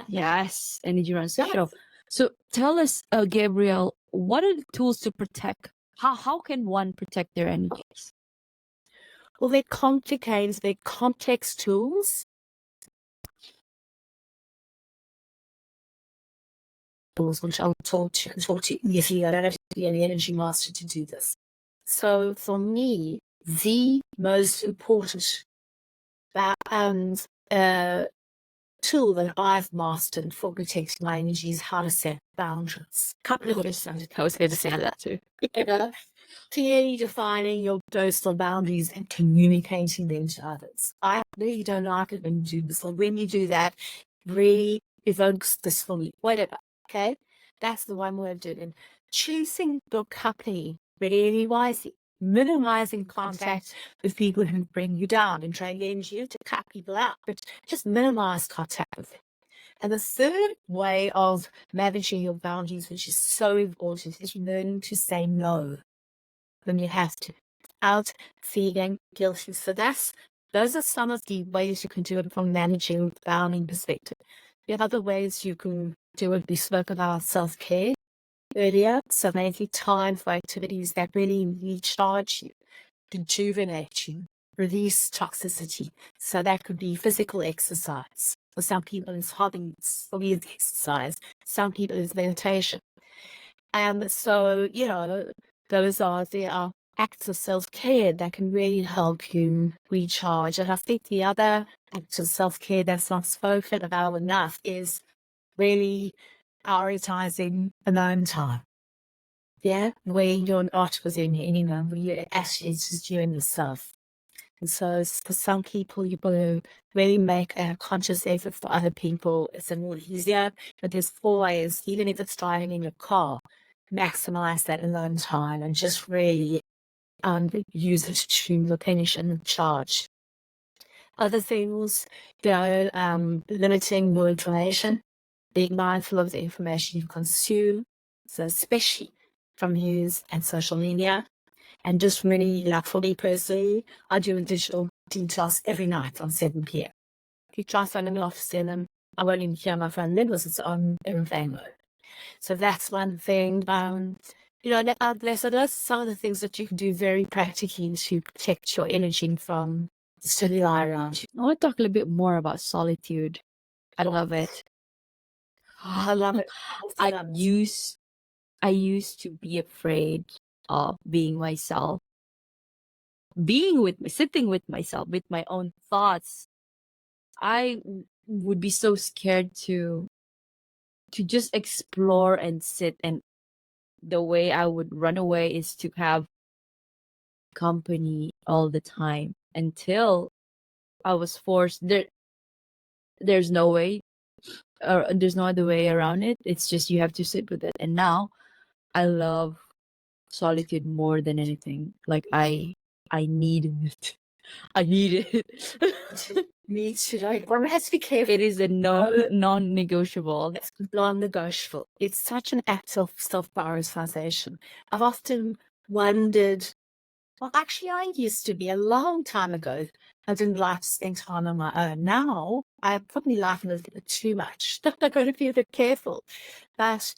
Yes, energy runs the Yes. show. So tell us, Gabrielle, what are the tools to protect? How can one protect their energies? Well, they're complicated, they're complex tools. Which I'll talk to you. Yes, I don't have to be an energy master to do this. So for me, the most important tool that I've mastered for protecting my energy is how to set boundaries. A couple of words I was going to say that too. Clearly defining your personal boundaries and communicating them to others. I really don't like it when you do this. So when you do that, really evokes this for me. Whatever. Okay? That's the one word doing. And choosing your company really wisely. Minimizing contact with people who bring you down and drain your energy to cut people out. But just minimize contact with them. And the third way of managing your boundaries, which is so important, is learning to say no when you have to, without feeling guilty. So those are some of the ways you can do it from managing bounding perspective. The other ways you can do it, we spoke about self-care earlier. So making time for activities that really recharge you, rejuvenate you, release toxicity. So that could be physical exercise. For some people, it's hobbies, for me, it's exercise. Some people, it's meditation. And so, there are acts of self-care that can really help you recharge. And I think the other act of self-care that's not spoken about enough is really prioritizing alone time. Yeah, where you're not with anyone, where you're actually just you and yourself. And so for some people, you've got to really make a conscious effort. For other people, it's a little easier. But there's 4 ways, even if it's driving in your car, maximize that alone time and just really use it to replenish and charge. Other things, limiting your information, being mindful of the information you consume, so especially from news and social media. And just really, for me personally, I do a digital detox every night on 7 p.m. If you try signing off 7, I won't even hear my phone because it's on airplane mode. So that's one thing. So those are some of the things that you can do very practically to protect your energy from the stimuli around you. I want to talk a little bit more about solitude. I love it. I love it. I used to be afraid of being myself, sitting with myself, with my own thoughts. I would be so scared to just explore and sit, and the way I would run away is to have company all the time until I was forced. There's no way, or there's no other way around it. It's just you have to sit with it. And now I love solitude more than anything. Like I need it. I need it. Me too. One has to be careful. It is a non-negotiable. It's non-negotiable. It's such an act of self-prioritization. I've often wondered, well, actually, I used to be a long time ago. I didn't like to spend time on my own. Now, I probably like a little bit too much. I've got to be a bit careful. But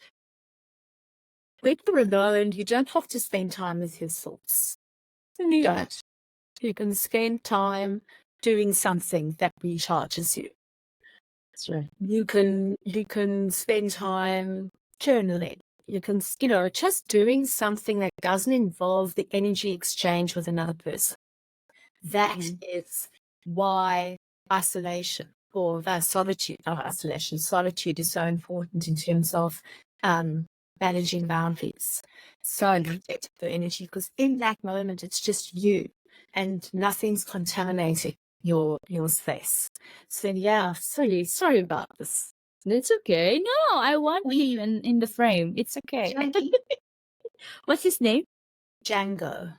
when you're alone, you don't have to spend time with your thoughts. You don't. You can spend time doing something that recharges you. That's right. You can spend time journaling. You can, just doing something that doesn't involve the energy exchange with another person. That is why isolation or solitude is so important in terms of managing boundaries. So important for energy, because in that moment, it's just you and nothing's contaminating your space. So yeah, sorry about this. It's okay. No, I want you in the frame. It's okay. What's his name? Django.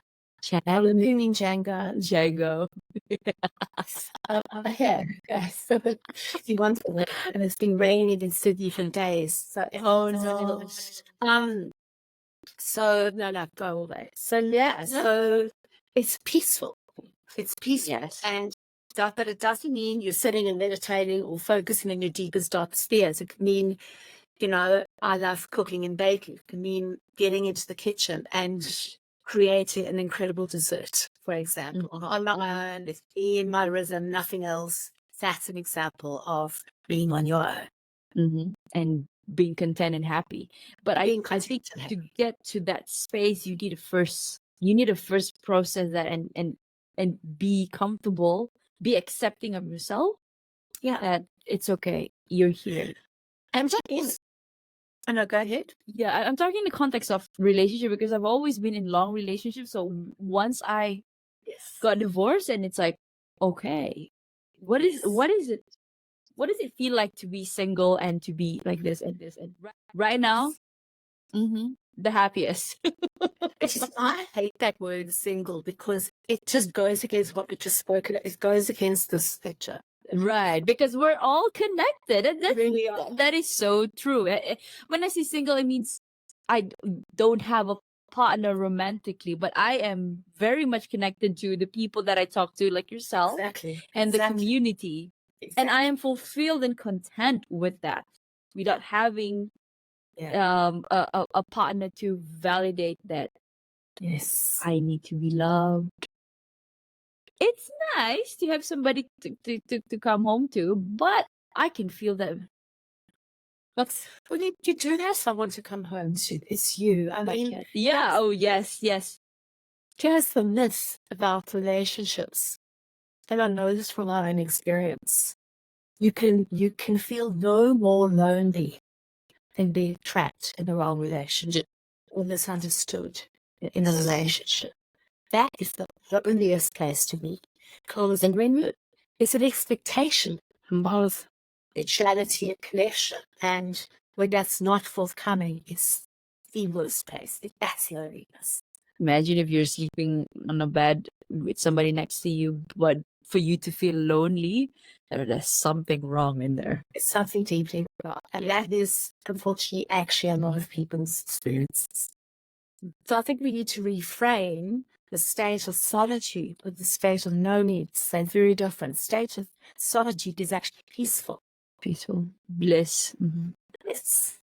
Alan Django. Django. Yeah. So he wants to live, and it's been raining in Sydney for days. So Oh no. So no, go away. So yeah, so it's peaceful. It's peaceful. Yes. And but it doesn't mean you're sitting and meditating or focusing on your deepest dark spheres. It can mean, I love cooking and baking. It can mean getting into the kitchen and creating an incredible dessert, for example. On my own, it's in my rhythm, nothing else. That's an example of being on your own. And being content and happy. But I think to get to that space, you need to first process that and be comfortable, be accepting of yourself. Yeah. That it's okay. You're here. I'm talking. No, go ahead. Yeah, I'm talking in the context of relationship, because I've always been in long relationships. So once I got divorced, and it's like, okay, what is it? What does it feel like to be single and to be like this and this? And right now, the happiest. I hate that word single, because it just goes against what we just spoke about. It goes against this picture. Right, because we're all connected. And Really are. that is so true. When I say single, it means I don't have a partner romantically, but I am very much connected to the people that I talk to, like yourself, and the community. And I am fulfilled and content with that, without having a partner to validate that. Yes. I need to be loved. It's nice to have somebody to come home to, but I can feel that. Well, you do have someone to come home to. It's you. I mean, yeah. Oh, yes. Just the myth about relationships, and I know this from my own experience. You can feel no more lonely than being trapped in the wrong relationship or misunderstood in a relationship. That is the loneliest place to be. Because it's an expectation from both mutuality and connection. And when that's not forthcoming, it's the worst place. That's the loneliness. Imagine if you're sleeping on a bed with somebody next to you, but for you to feel lonely, there's something wrong in there. It's something deeply wrong. And that is, unfortunately, actually a lot of people's experiences. So I think we need to reframe the state of solitude with the state of no needs. They're very different. State of solitude is actually peaceful. Peaceful. Bliss. Bliss.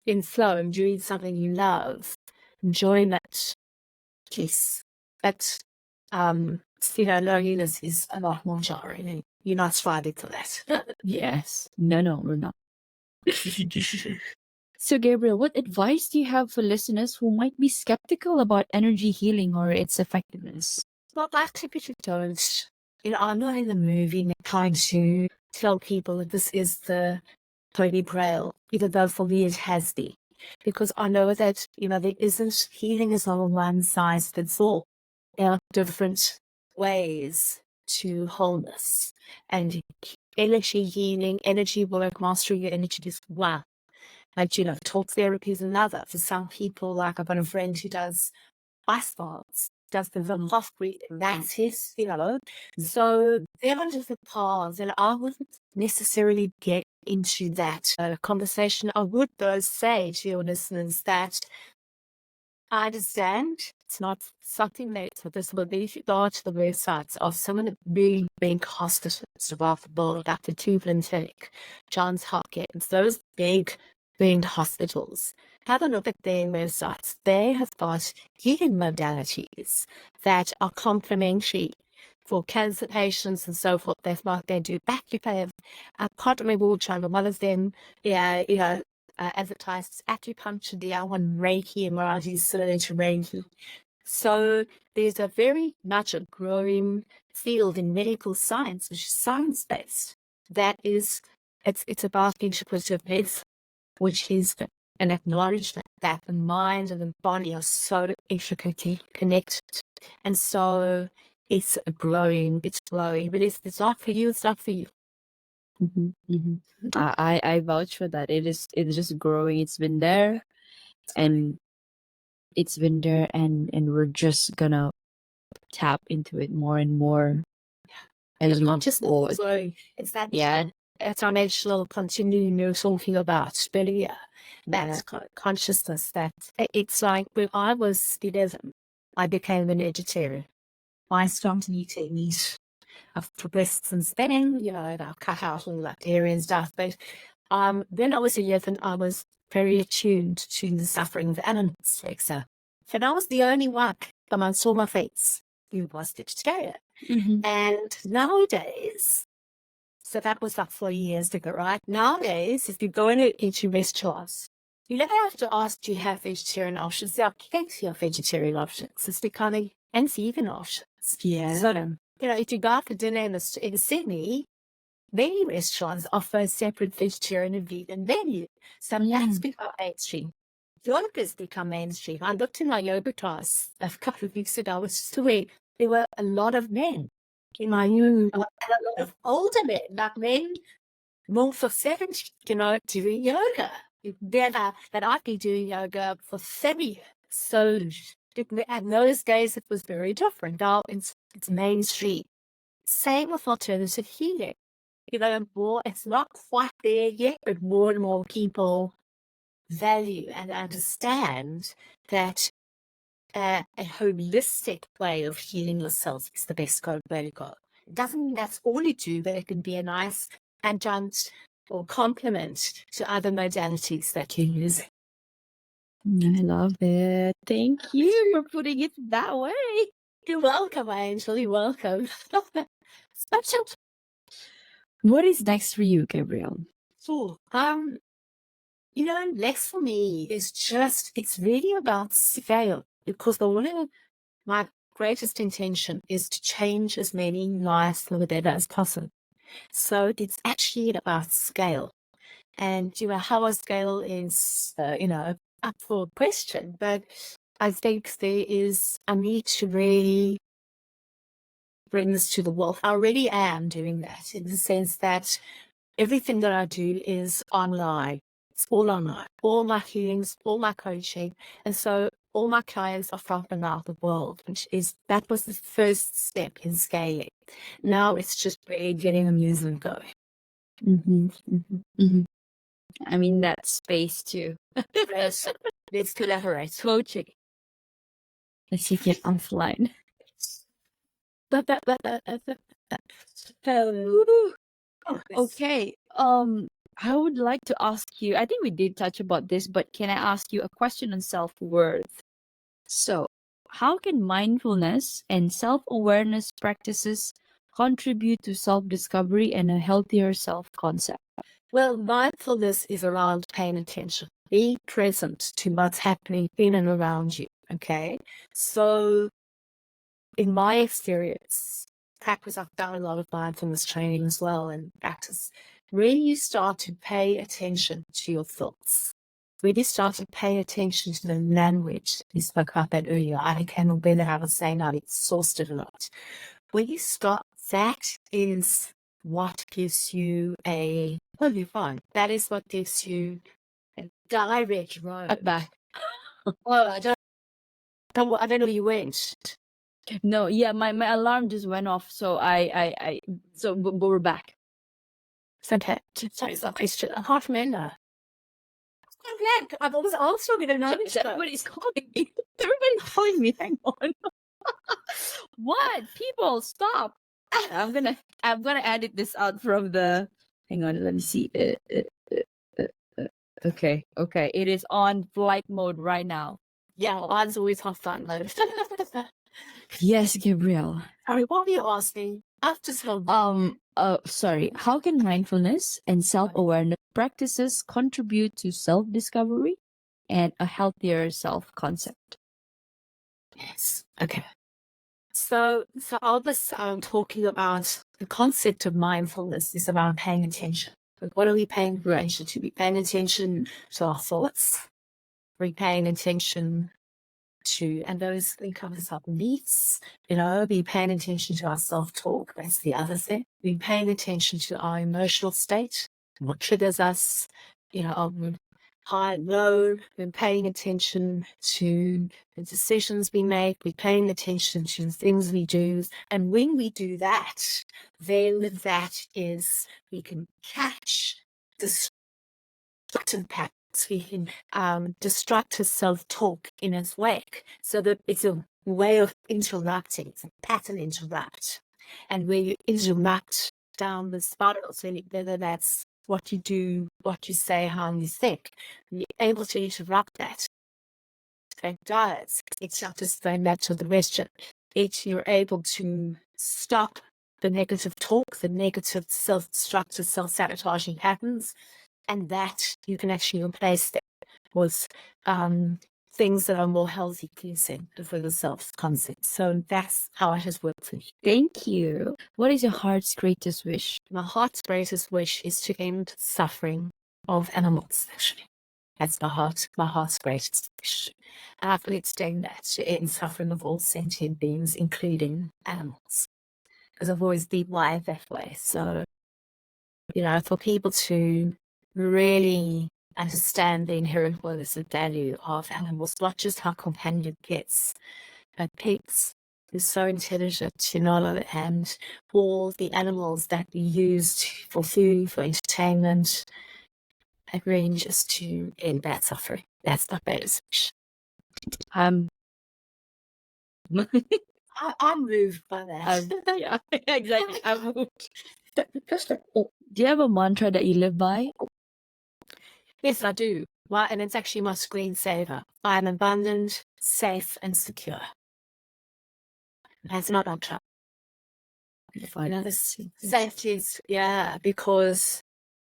In flow and doing something you love. Enjoying that peace. That, loneliness is a lot more jarring. You're not striving for that. Yes. No, we're not. So, Gabrielle, what advice do you have for listeners who might be skeptical about energy healing or its effectiveness? Well, I typically don't. I'm not in the movie trying to tell people that this is the holy grail, even though for me it has been. Because I know that, there isn't, healing is not a one size fits all. There are different ways to wholeness. And energy healing, energy work, mastering your energy is one. Like, talk therapy is another. For some people, like I've got a friend who does ice baths. does the half breathing. That's his, So there are different paths, and I wouldn't necessarily get into that conversation. I would, though, say to your listeners that I understand it's not something that's visible. If you go to the websites of some of the really big hospitals around the world, like the Cleveland Clinic, Johns Hopkins, those big hospitals, have a look at their websites. They have got healing modalities that are complementary for cancer patients and so forth. They do acupuncture. I can't remember which one, but one of them, advertised acupuncture, the other one Reiki, Marathi, Silic Reiki. So there's a very much a growing field in medical science, which is science-based. That is, it's about integrative health, which is an acknowledgement that the mind and the body are so intricately connected. And so it's growing, but it's not for you, it's not for you. I vouch for that. It's just growing. It's been there, and we're just gonna tap into it more and more. And it's not just growing. It's that dimensional continuum you're talking about earlier. That's consciousness. That it's like when I was 11, I became an vegetarian. I started eating meat. I've progressed since then, I've cut out all that dairy and stuff. But when I was 11, I was very attuned to the suffering of animals, etc. And I was the only one amongst all my friends who was vegetarian. And nowadays, so that was like 4 years ago, right? Nowadays, if you go into restaurants, you never have to ask, do you have vegetarian options? There are plenty of vegetarian options. It's becoming, and vegan options. Yeah. So, if you go out for dinner in Sydney, many restaurants offer a separate vegetarian and vegan menu. So that's become mainstream. Yoga's become mainstream. I looked in my yoga class a couple of weeks ago. I was just aware there were a lot of men in my yoga, and a lot of older men, like men north of 70, doing yoga. That I've been doing yoga for 30 years. So in those days, it was very different. Now it's mainstream. Same with alternative healing. It's not quite there yet, but more and more people value and understand that a holistic way of healing yourself is the best way to go. It doesn't mean that's all you do, but it can be a nice adjunct or complement to other modalities that you use. I love it. Thank you for putting it that way. You're welcome, Angel. You're welcome. What is next for you, Gabrielle? So, next for me is it's really about scale, because my greatest intention is to change as many lives for the better as possible. So it's actually about scale. And, how a scale is, up for question, but I think there is a need to really bring this to the world. I already am doing that, in the sense that everything that I do is online. It's all online. All my healings, all my coaching. And so all my clients are from around the world, that was the first step in scaling. Now it's just really getting a movement going. I mean, that space too. Let's collaborate. Coaching. Let's take it offline. Okay. I would like to ask you, I think we did touch about this, but can I ask you a question on self-worth? So, how can mindfulness and self-awareness practices contribute to self-discovery and a healthier self-concept? Well, mindfulness is around paying attention, being present to what's happening in and around you. Okay. So in my experience, practice, I've done a lot of mindfulness training as well, and practice, when you start to pay attention to your thoughts, when you start to pay attention to the language, we spoke about that earlier, I can remember how I was saying I've exhausted a lot. When you start, that is what gives you that is what gives you a direct road back. Oh, I don't know where you went. No, yeah, my alarm just went off, so but we're back. Okay. Sorry, it's a question. I can't remember. I'm glad. I've always also been a knowledge. Everybody's calling me. Everybody's calling me. Hang on. What? People, stop. I'm gonna edit this out from the. Hang on, let me see. Okay. It is on flight mode right now. Yeah, mine's always half fun mode. Yes, Gabrielle. Sorry, what were you asking? After so Sorry. How can mindfulness and self-awareness practices contribute to self-discovery and a healthier self-concept? yes. Okay. So I'll just talking about the concept of mindfulness is about paying attention. But what are we paying attention to? We're paying attention to our thoughts. We're paying attention to, and those covers our beliefs, be paying attention to our self-talk. That's the other thing. Be paying attention to our emotional state, what triggers us, our high, low. We're paying attention to the decisions we make. We're paying attention to the things we do. And when we do that, then that is, we can catch destructive patterns. We can destructive self-talk in its wake, so that it's a way of interrupting. It's a pattern interrupt, and where you interrupt down the spiral, so whether that's what you do, what you say, how you think, you're able to interrupt that. It does. It's not just going back to the question. You're able to stop the negative talk, the negative self-destructive, self-sabotaging patterns, and that you can actually replace them with things that are more healthy, pleasing for the self-concept. So that's how it has worked for me. Thank you. What is your heart's greatest wish? My heart's greatest wish is to end suffering of animals, actually. That's my heart's greatest wish. And I've extend that to end suffering of all sentient beings, including animals. Because I've always been wired that way. So, for people to really understand the inherent worth and value of animals, not just how companion gets, but pigs is so intelligent, and all the animals that we use for food, for entertainment, it really just to end that suffering. That's my greatest wish. I'm moved by that. Yeah, exactly. I'm moved. Do you have a mantra that you live by? Yes, I do. Well, and it's actually my screensaver. I am abundant, safe, and secure. That's not on track. Safety is, because,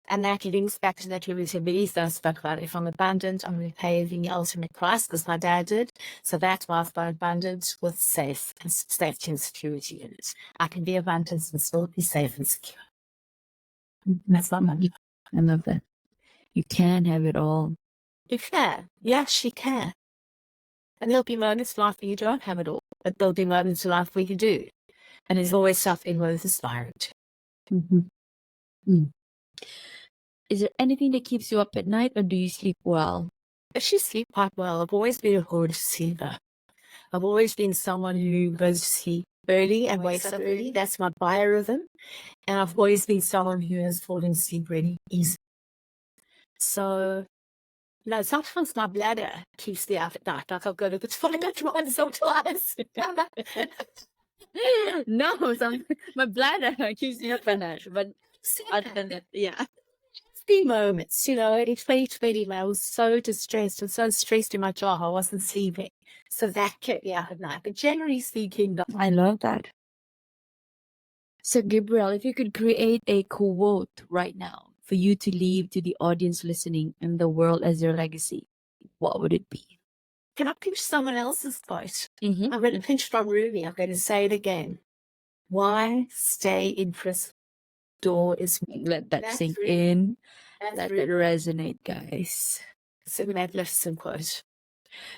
and that links back to that limited belief that I spoke about. If I'm abundant, I'm going to pay the ultimate price, because my dad did. So that's why I've got abundant with safe and safety and security in it. I can be abundant and still be safe and secure. That's not money. I love that. You can have it all. You can. Yes, you can. And there'll be moments in life where you don't have it all, but there'll be moments in life where you do. And there's always something worth aspiring to. Is there anything that keeps you up at night, or do you sleep well? I actually sleep quite well. I've always been a good sleeper. I've always been someone who goes to sleep early and wakes up early. That's my biorhythm. And I've always been someone who has fallen asleep really easy. So, sometimes my bladder keeps me up at night. Like I've got to find out one sometimes. No, my bladder keeps me up at night. But other than that, yeah. Few moments, in 2020, I was so distressed and so stressed in my job, I wasn't sleeping. So that kept me up at night. But generally speaking, I love that. So, Gabrielle, if you could create a quote right now for you to leave to the audience listening and the world as your legacy, what would it be? Can I pinch someone else's quote? Mm-hmm. I'm going to pinch from Ruby. I'm going to say it again. Why stay in prison? Door is... Let that sink in. Let that resonate, guys. It's a magnificent quote.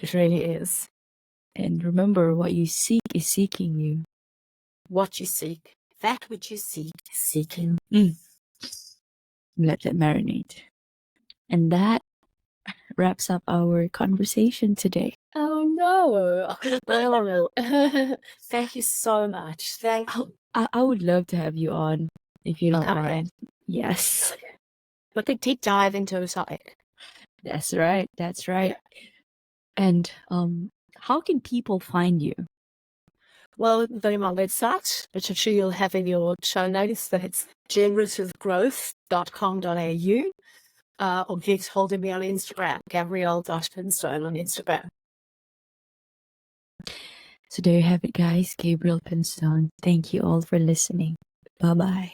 It really is. And remember, what you seek is seeking you. What you seek, that which you seek is seeking. Let that marinate. And that wraps up our conversation today. Oh, No. Thank you so much. Thank you. I would love to have you on if you don't Okay. mind. Yes, We could deep dive into a topic. that's right. That's right. And how can people find you? Well, go to my website, which I'm sure you'll have in your show notice, that it's generativegrowth.com.au, or get hold of me on Instagram, Gabrielle.Pimstone on Instagram. So there you have it, guys. Gabrielle Pimstone. Thank you all for listening. Bye bye.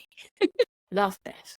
Love that.